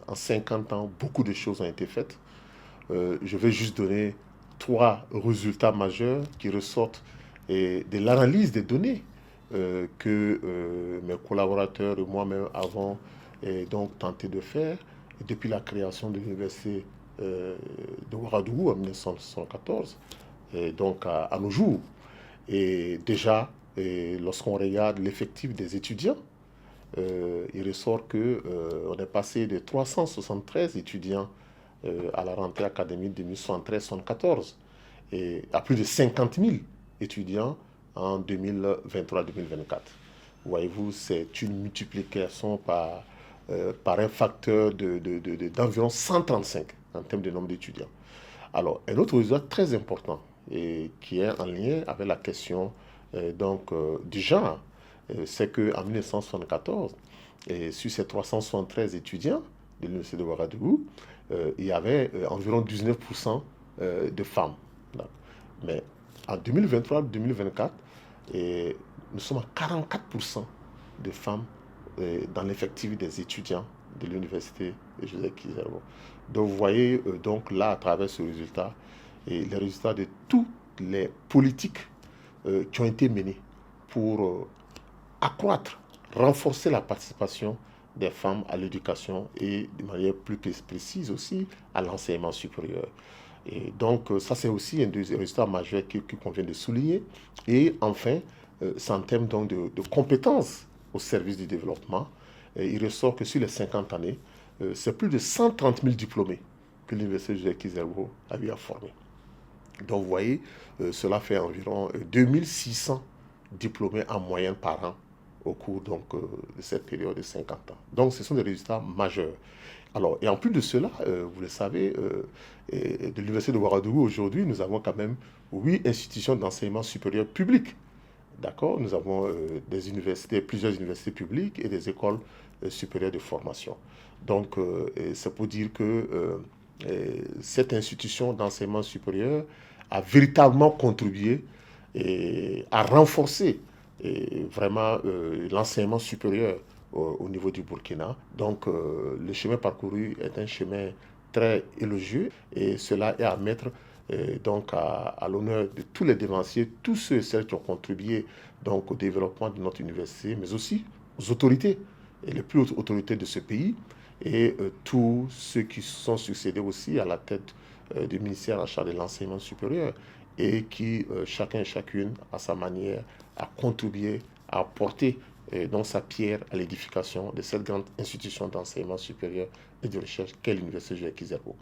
en 50 ans, beaucoup de choses ont été faites. Je vais juste donner 3 résultats majeurs qui ressortent de l'analyse des données que mes collaborateurs et moi-même avons donc tenté de faire depuis la création de l'université de Ouagadougou en 1974 et donc à nos jours. Et déjà, lorsqu'on regarde l'effectif des étudiants, il ressort que on est passé de 373 étudiants à la rentrée académique 2073-74 et à plus de 50 000 étudiants en 2023-2024. Voyez-vous, c'est une multiplication par un facteur d'environ 135 en termes de nombre d'étudiants. Alors, un autre résultat très important et qui est en lien avec la question du genre, c'est qu'en 1974, sur ces 373 étudiants de l'Université de Ouagadougou, il y avait environ 19% de femmes. Mais en 2023-2024, nous sommes à 44% de femmes dans l'effectif des étudiants de l'Université de Joseph Kizerbo. Donc vous voyez donc là à travers ce résultat et les résultats de toutes les politiques qui ont été menées pour accroître, renforcer la participation des femmes à l'éducation et de manière plus précise aussi à l'enseignement supérieur. Et donc ça c'est aussi un des résultats majeurs qu'il convient de souligner. Et enfin, c'est en termes donc de compétences au service du développement. Et il ressort que sur les 50 années, c'est plus de 130 000 diplômés que l'Université de Joseph Kizerbo a eu à former. Donc vous voyez, cela fait environ 2600 diplômés en moyenne par an au cours donc, de cette période de 50 ans. Donc ce sont des résultats majeurs. Alors, et en plus de cela, vous le savez, de l'Université de Ouagadougou, aujourd'hui, nous avons quand même 8 institutions d'enseignement supérieur public. D'accord. Nous avons des universités, plusieurs universités publiques et des écoles supérieures de formation. Donc, c'est pour dire que cette institution d'enseignement supérieur a véritablement contribué à renforcer vraiment l'enseignement supérieur au niveau du Burkina. Donc, le chemin parcouru est un chemin très élogieux et cela est à mettre donc à l'honneur de tous les dévanciers, tous ceux et celles qui ont contribué donc au développement de notre université, mais aussi aux autorités, et les plus hautes autorités de ce pays, et tous ceux qui sont succédés aussi à la tête du ministère en charge de l'enseignement supérieur, et qui, chacun et chacune, à sa manière, a contribué à apporter donc sa pierre à l'édification de cette grande institution d'enseignement supérieur et de recherche qu'est l'Université Joseph Kizerbo.